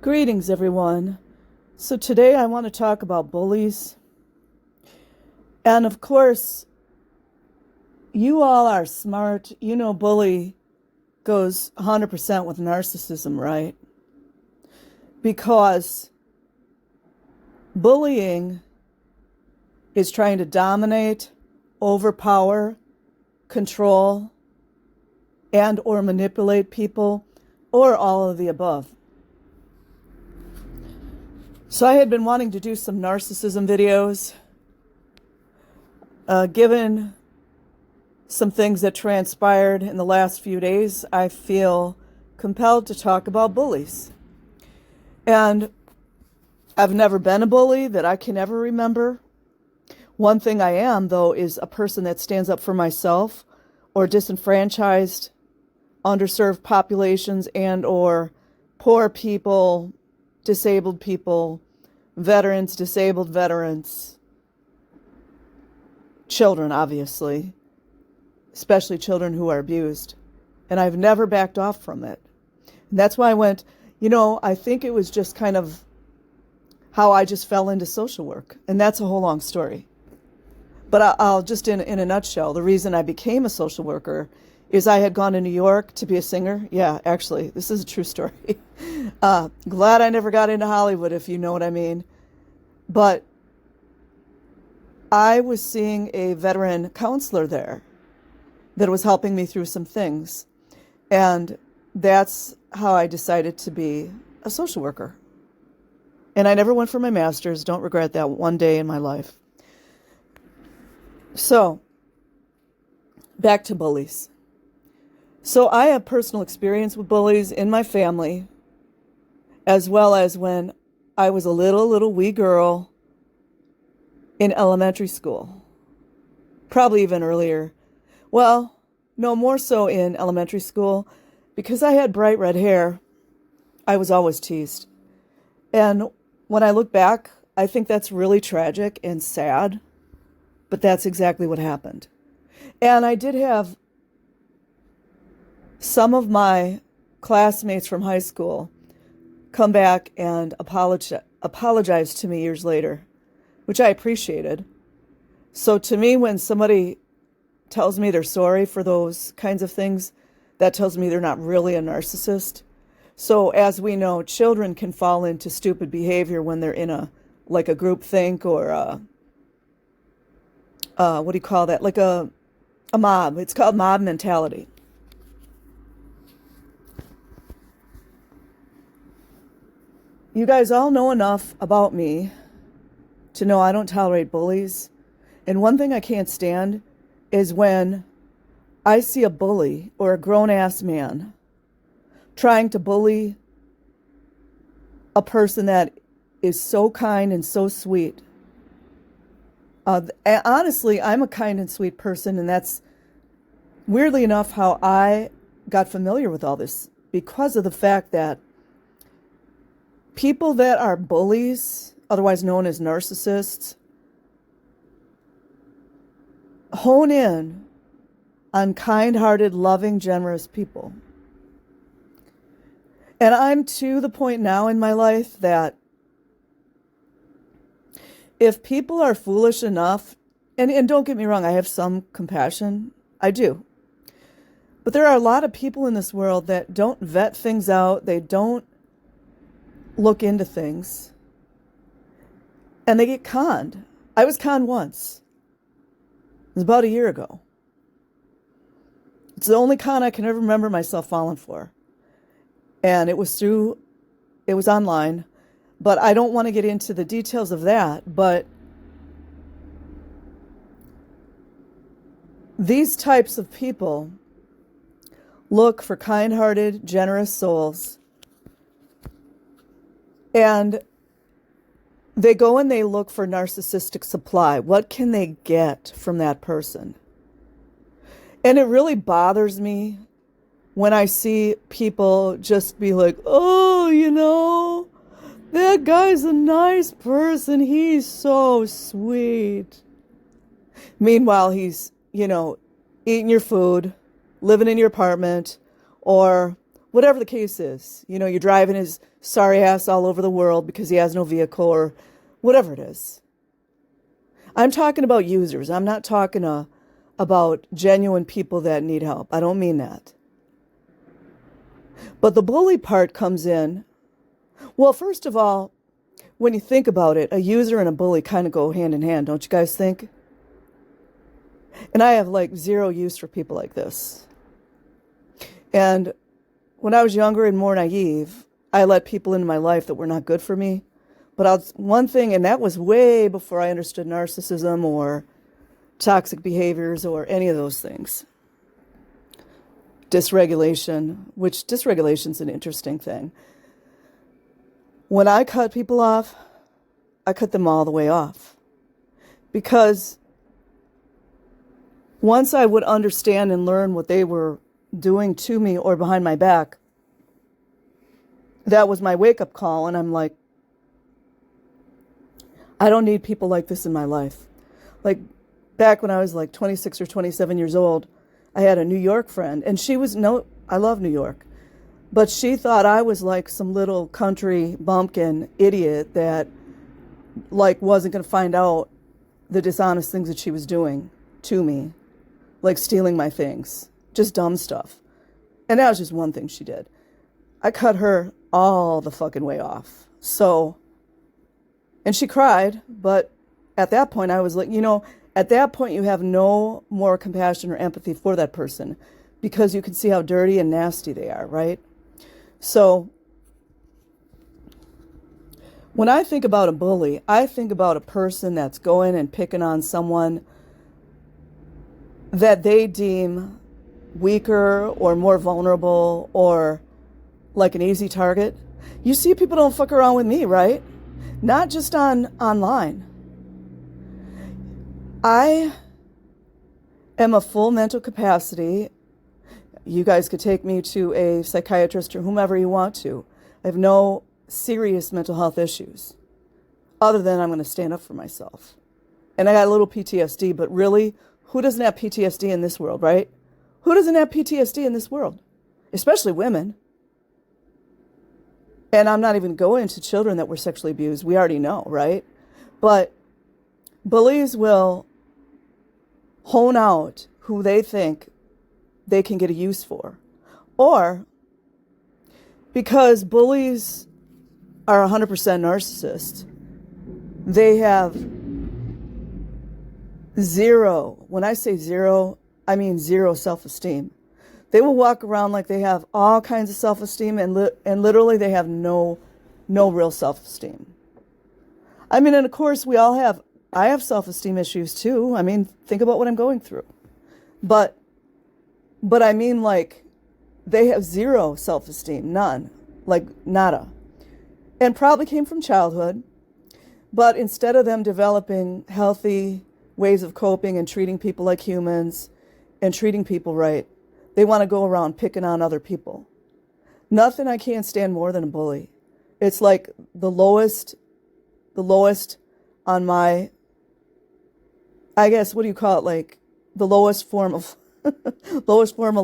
Greetings, everyone. So today I want to talk about bullies. And of course, you all are smart. You know, bully goes 100% with narcissism, right? Because bullying is trying to dominate, overpower, control, and or manipulate people, or all of the above. So I had been wanting to do some narcissism videos. Given some things that transpired in the last few days, I feel compelled to talk about bullies. And I've never been a bully that I can ever remember. One thing I am, though, is a person that stands up for myself or disenfranchised, underserved populations and or poor people, disabled people, veterans, disabled veterans, children, obviously, especially children who are abused. And I've never backed off from it. And that's why I went, I think it was just kind of how I just fell into social work. And that's a whole long story. But I'll just in a nutshell, the reason I became a social worker is I had gone to New York to be a singer. Yeah, actually, this is a true story. Glad I never got into Hollywood, if you know what I mean. But I was seeing a veteran counselor there that was helping me through some things. And that's how I decided to be a social worker. And I never went for my master's. Don't regret that one day in my life. So, back to bullies. So I have personal experience with bullies in my family, as well as when I was a little wee girl in elementary school. Probably even earlier. Well, no, more so in elementary school. Because I had bright red hair, I was always teased. And when I look back, I think that's really tragic and sad. But that's exactly what happened. And I did have some of my classmates from high school come back and apologize to me years later, which I appreciated. So to me, when somebody tells me they're sorry for those kinds of things, that tells me they're not really a narcissist. So as we know, children can fall into stupid behavior when they're in a group think or what do you call that? Like a mob. It's called mob mentality. You guys all know enough about me to know I don't tolerate bullies. And one thing I can't stand is when I see a bully or a grown-ass man trying to bully a person that is so kind and so sweet. Honestly, I'm a kind and sweet person, and that's weirdly enough how I got familiar with all this, because of the fact that people that are bullies, otherwise known as narcissists, hone in on kind-hearted, loving, generous people. And I'm to the point now in my life that if people are foolish enough, and don't get me wrong, I have some compassion, I do. But there are a lot of people in this world that don't vet things out, they don't look into things, and they get conned. I was conned once. It was about a year ago. It's the only con I can ever remember myself falling for. And it was online. But I don't want to get into the details of that. But these types of people look for kind-hearted, generous souls. And they go and they look for narcissistic supply. What can they get from that person? And it really bothers me when I see people just be like, oh, that guy's a nice person. He's so sweet. Meanwhile, he's, eating your food, living in your apartment, or whatever the case is. You know, you're driving his sorry ass all over the world because he has no vehicle or whatever it is. I'm talking about users. I'm not talking about genuine people that need help. I don't mean that. But the bully part comes in. Well, first of all, when you think about it, a user and a bully kind of go hand in hand, don't you guys think? And I have like zero use for people like this. And when I was younger and more naive, I let people into my life that were not good for me. But one thing, and that was way before I understood narcissism or toxic behaviors or any of those things. Dysregulation, which dysregulation's an interesting thing. When I cut people off, I cut them all the way off. Because once I would understand and learn what they were doing to me or behind my back, that was my wake-up call, and I'm like, I don't need people like this in my life. Like, back when I was like 26 or 27 years old, I had a New York friend, and I love New York, but she thought I was like some little country bumpkin idiot that like wasn't going to find out the dishonest things that she was doing to me, like stealing my things, just dumb stuff. And that was just one thing she did. I cut her all the fucking way off. So, and she cried, but at that point I was like, at that point you have no more compassion or empathy for that person because you can see how dirty and nasty they are, right? So when I think about a bully, I think about a person that's going and picking on someone that they deem weaker or more vulnerable or like an easy target. You see, people don't fuck around with me, right? Not just online. I am a full mental capacity. You guys could take me to a psychiatrist or whomever you want to. I have no serious mental health issues other than I'm going to stand up for myself. And I got a little PTSD, but really, who doesn't have PTSD in this world, right? Who doesn't have PTSD in this world? Especially women. And I'm not even going to children that were sexually abused. We already know, right? But bullies will hone out who they think they can get a use for. Or because bullies are 100% narcissists, they have zero, when I say zero, I mean zero self-esteem. They will walk around like they have all kinds of self-esteem and literally they have no real self-esteem. I mean, and of course I have self-esteem issues too. I mean, think about what I'm going through. But I mean, like, they have zero self-esteem, none, like nada. And probably came from childhood. But instead of them developing healthy ways of coping and treating people like humans and treating people right, they want to go around picking on other people. Nothing I can't stand more than a bully. It's like the lowest on my, I guess, what do you call it? Like the lowest form of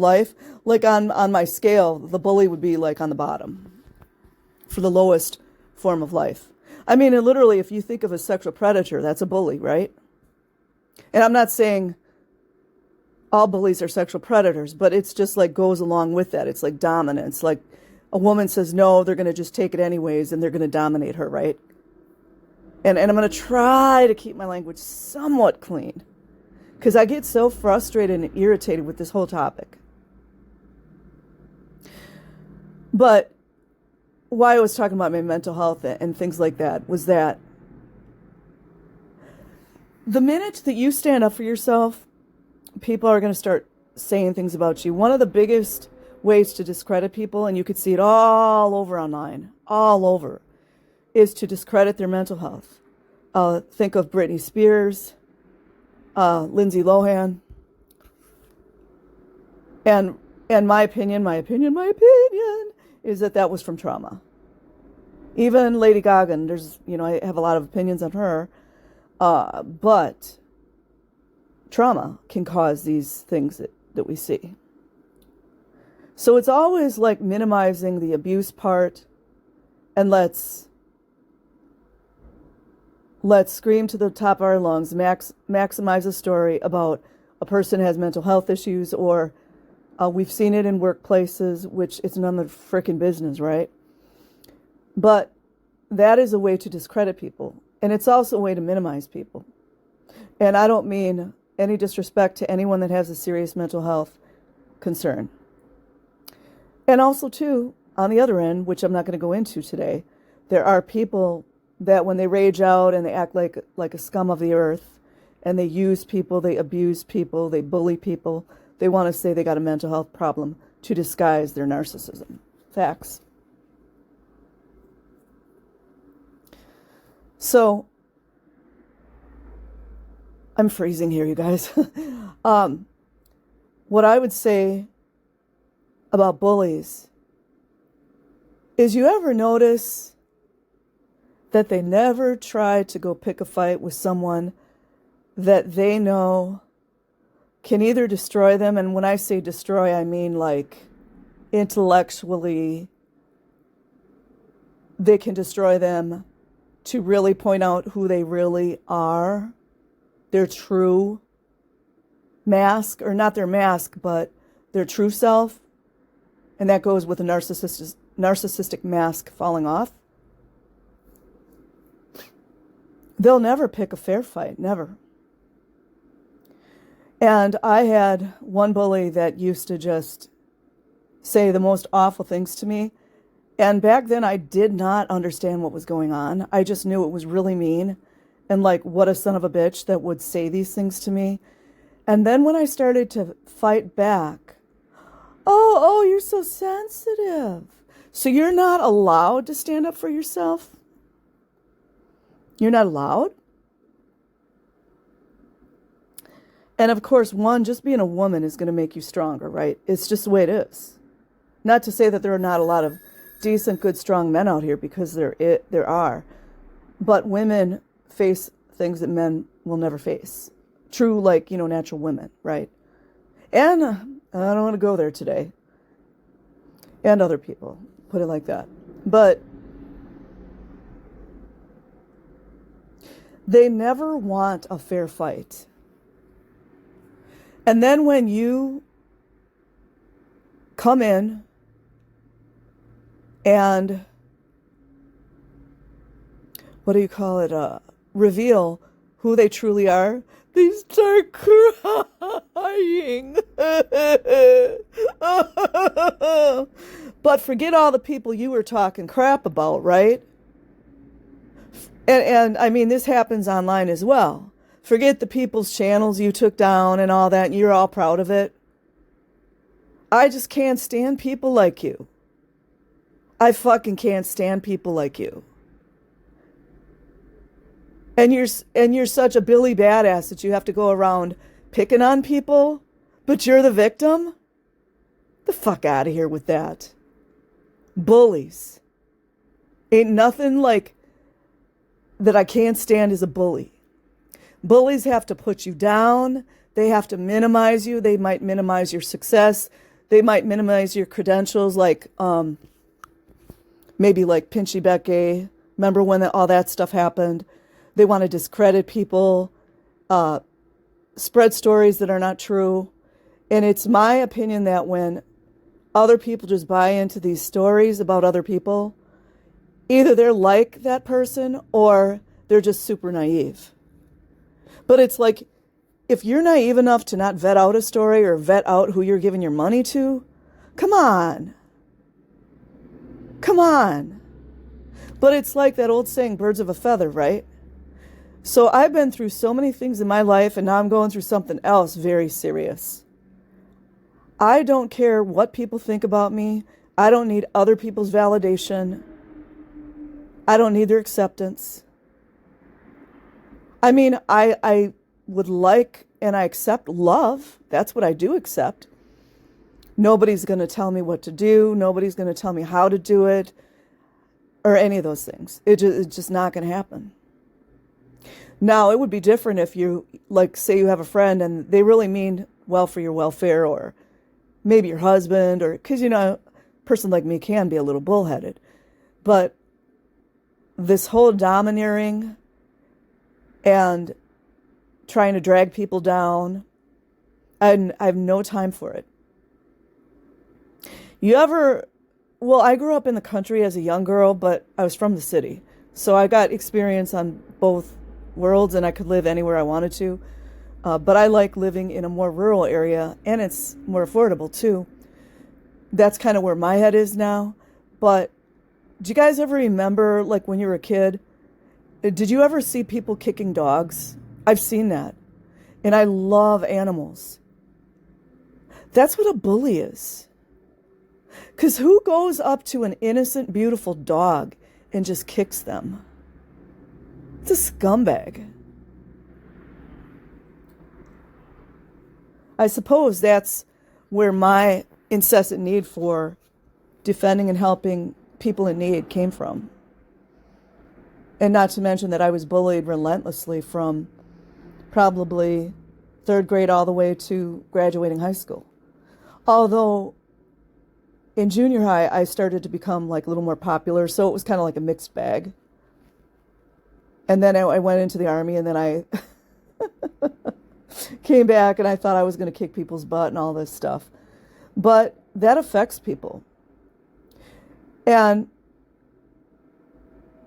life. Like on my scale, the bully would be like on the bottom for the lowest form of life. I mean, and literally, if you think of a sexual predator, that's a bully, right? And I'm not saying all bullies are sexual predators, but it's just like goes along with that. It's like dominance. Like a woman says no, they're going to just take it anyways, and they're going to dominate her, right? And I'm going to try to keep my language somewhat clean because I get so frustrated and irritated with this whole topic. But why I was talking about my mental health and things like that was that the minute that you stand up for yourself, people are going to start saying things about you. One of the biggest ways to discredit people, and you could see it all over online, all over, is to discredit their mental health. Think of Britney Spears, Lindsay Lohan, and my opinion is that was from trauma. Even Lady Gaga, I have a lot of opinions on her, but trauma can cause these things that we see. So it's always like minimizing the abuse part, and let's scream to the top of our lungs, maximize a story about a person has mental health issues, or we've seen it in workplaces, which it's none of the frickin' business, right? But that is a way to discredit people. And it's also a way to minimize people. And I don't mean any disrespect to anyone that has a serious mental health concern. And also, too, on the other end, which I'm not going to go into today, there are people that when they rage out and they act like a scum of the earth, and they use people, they abuse people, they bully people, they want to say they got a mental health problem to disguise their narcissism. Facts. So, I'm freezing here, you guys. What I would say about bullies is, you ever notice that they never try to go pick a fight with someone that they know can either destroy them, and when I say destroy, I mean like intellectually, they can destroy them, to really point out who they really are, their true mask, or not their mask, but their true self. And that goes with a narcissistic mask falling off. They'll never pick a fair fight, never. And I had one bully that used to just say the most awful things to me. And back then I did not understand what was going on. I just knew it was really mean. And like, what a son of a bitch that would say these things to me. And then when I started to fight back, oh, you're so sensitive. So you're not allowed to stand up for yourself? You're not allowed? And of course, just being a woman is going to make you stronger, right? It's just the way it is. Not to say that there are not a lot of decent, good, strong men out here, because there are. But women face things that men will never face. True, like, natural women, right? And I don't want to go there today. And other people, put it like that. But they never want a fair fight. And then when you come in and, reveal who they truly are, they start crying. But forget all the people you were talking crap about, right? And I mean, this happens online as well. Forget the people's channels you took down and all that, and you're all proud of it. I just can't stand people like you. I fucking can't stand people like you. And you're such a Billy badass that you have to go around picking on people, but you're the victim? The fuck out of here with that. Bullies. Ain't nothing like that I can't stand as a bully. Bullies have to put you down. They have to minimize you. They might minimize your success. They might minimize your credentials, like maybe like Pinchy Becky. Remember when all that stuff happened? They want to discredit people, spread stories that are not true. And it's my opinion that when other people just buy into these stories about other people, either they're like that person or they're just super naive. But it's like, if you're naive enough to not vet out a story or vet out who you're giving your money to, come on. Come on. But it's like that old saying, birds of a feather, right? So I've been through so many things in my life, and now I'm going through something else very serious. I don't care what people think about me. I don't need other people's validation. I don't need their acceptance. I mean, I would like and I accept love. That's what I do accept. Nobody's going to tell me what to do. Nobody's going to tell me how to do it or any of those things. It's just not going to happen. Now, it would be different if you, like, say you have a friend and they really mean well for your welfare, or maybe your husband, or because, a person like me can be a little bullheaded. But this whole domineering and trying to drag people down, I have no time for it. I grew up in the country as a young girl, but I was from the city. So I got experience on both worlds, and I could live anywhere I wanted to. But I like living in a more rural area, and it's more affordable too. That's kind of where my head is now. But do you guys ever remember, like when you were a kid, did you ever see people kicking dogs? I've seen that. And I love animals. That's what a bully is. Because who goes up to an innocent, beautiful dog and just kicks them? It's a scumbag. I suppose that's where my incessant need for defending and helping people in need came from. And not to mention that I was bullied relentlessly from probably third grade all the way to graduating high school. Although in junior high, I started to become like a little more popular, so it was kind of like a mixed bag. And then I went into the Army, and then I came back, and I thought I was going to kick people's butt and all this stuff. But that affects people. And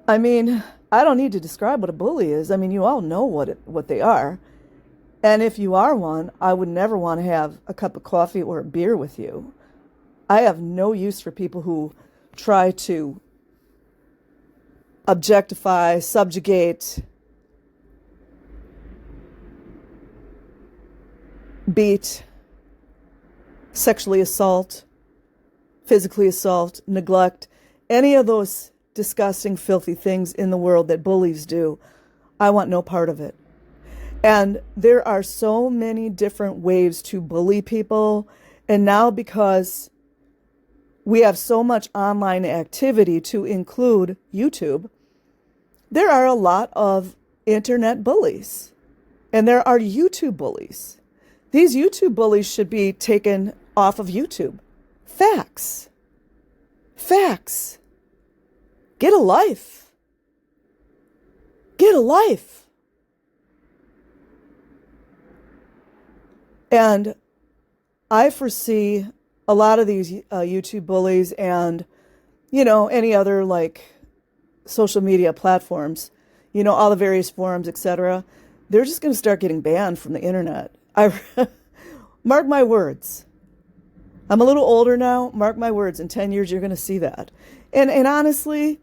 I mean, I don't need to describe what a bully is. I mean, you all know what they are. And if you are one, I would never want to have a cup of coffee or a beer with you. I have no use for people who try to objectify, subjugate, beat, sexually assault, physically assault, neglect, any of those disgusting, filthy things in the world that bullies do. I want no part of it. And there are so many different ways to bully people. And now because we have so much online activity, to include YouTube, there are a lot of internet bullies. And there are YouTube bullies. These YouTube bullies should be taken off of YouTube. Facts. Facts. Get a life. Get a life. And I foresee a lot of these YouTube bullies and, any other like social media platforms, all the various forums, etc. They're just going to start getting banned from the internet. Mark my words. I'm a little older now. Mark my words. In 10 years, you're going to see that. And honestly,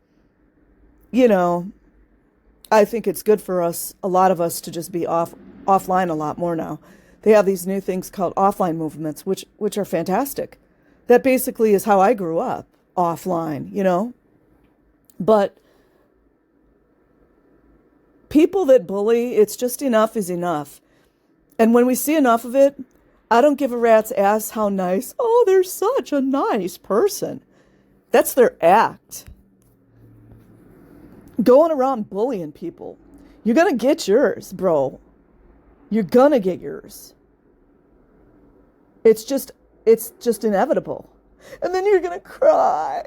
I think it's good for us, a lot of us, to just be offline a lot more now. They have these new things called offline movements, which are fantastic. That basically is how I grew up, offline, But people that bully, it's just enough is enough. And when we see enough of it, I don't give a rat's ass how nice. Oh, they're such a nice person. That's their act. Going around bullying people. You're going to get yours, bro. You're going to get yours. It's just inevitable. And then you're going to cry.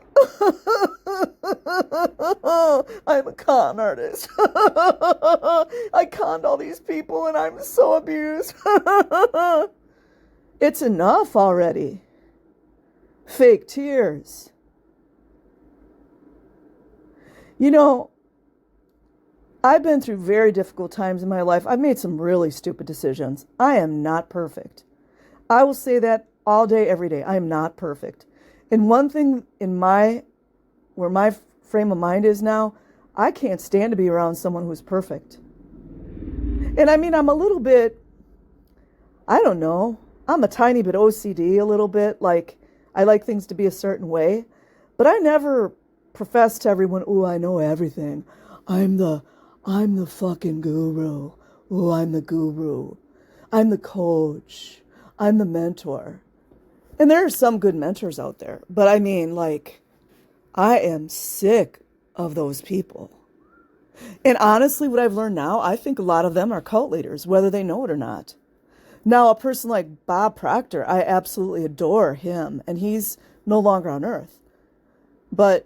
I'm a con artist. I conned all these people and I'm so abused. It's enough already. Fake tears. I've been through very difficult times in my life. I've made some really stupid decisions. I am not perfect. I will say that all day, every day. I am not perfect. And one thing where my frame of mind is now, I can't stand to be around someone who's perfect. And I mean, I'm a little bit, I don't know, I'm a tiny bit OCD a little bit. Like, I like things to be a certain way. But I never profess to everyone, "Ooh, I know everything. I'm the fucking guru. Ooh, I'm the guru. I'm the coach. I'm the mentor." And there are some good mentors out there. But I mean, like, I am sick of those people. And honestly, what I've learned now, I think a lot of them are cult leaders, whether they know it or not. Now, a person like Bob Proctor, I absolutely adore him, and he's no longer on earth. But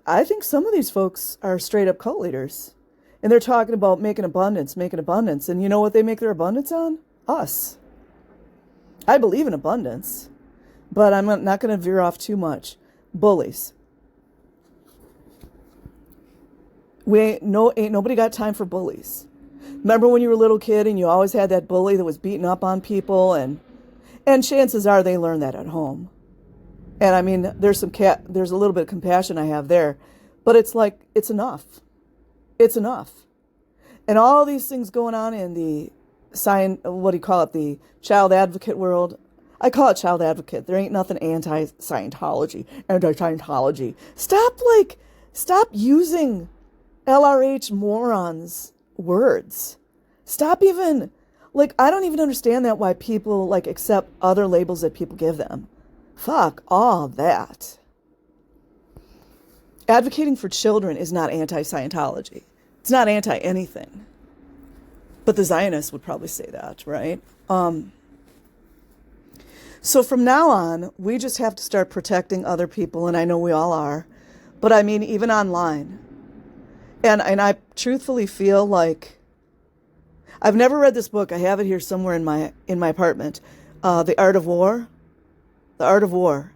I think some of these folks are straight up cult leaders. And they're talking about making abundance, making abundance. And you know what they make their abundance on? Us. I believe in abundance, but I'm not going to veer off too much. Bullies. Ain't nobody got time for bullies. Remember when you were a little kid and you always had that bully that was beating up on people, and chances are they learned that at home. And I mean, there's a little bit of compassion I have there, but it's like, it's enough. It's enough. And all these things going on in the the child advocate world. I call it child advocate. There ain't nothing anti-Scientology. Stop using LRH morons words. Stop even, I don't even understand that why people, accept other labels that people give them. Fuck all that. Advocating for children is not anti-Scientology. It's not anti-anything. But the Zionists would probably say that, right? So from now on, we just have to start protecting other people, and I know we all are. But I mean, even online. And I truthfully feel like I've never read this book. I have it here somewhere in my apartment. The Art of War. The Art of War.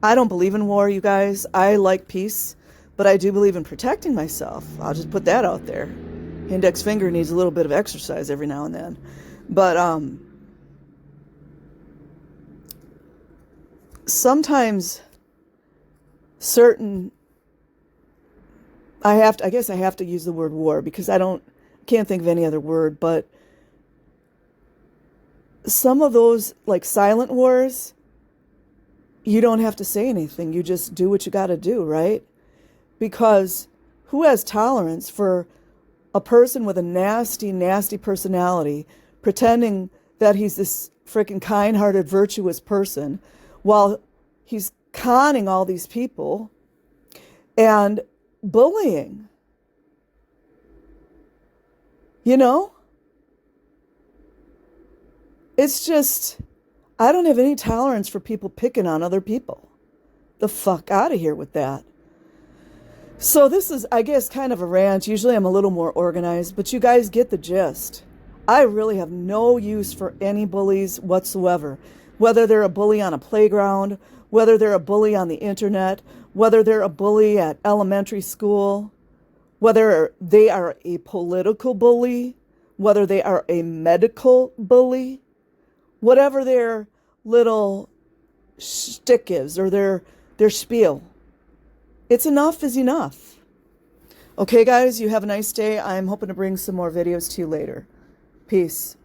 I don't believe in war, you guys. I like peace, but I do believe in protecting myself. I'll just put that out there. Index finger needs a little bit of exercise every now and then. But sometimes I guess I have to use the word war because can't think of any other word, but some of those silent wars, you don't have to say anything. You just do what you got to do, right? Because who has tolerance for a person with a nasty, nasty personality pretending that he's this freaking kind-hearted, virtuous person while he's conning all these people and bullying? You know? It's just, I don't have any tolerance for people picking on other people. The fuck out of here with that. So this is, I guess, kind of a rant. Usually I'm a little more organized, but you guys get the gist. I really have no use for any bullies whatsoever. Whether they're a bully on a playground, whether they're a bully on the internet, whether they're a bully at elementary school, whether they are a political bully, whether they are a medical bully, whatever their little shtick is or their spiel. It's enough is enough. Okay, guys, you have a nice day. I'm hoping to bring some more videos to you later. Peace.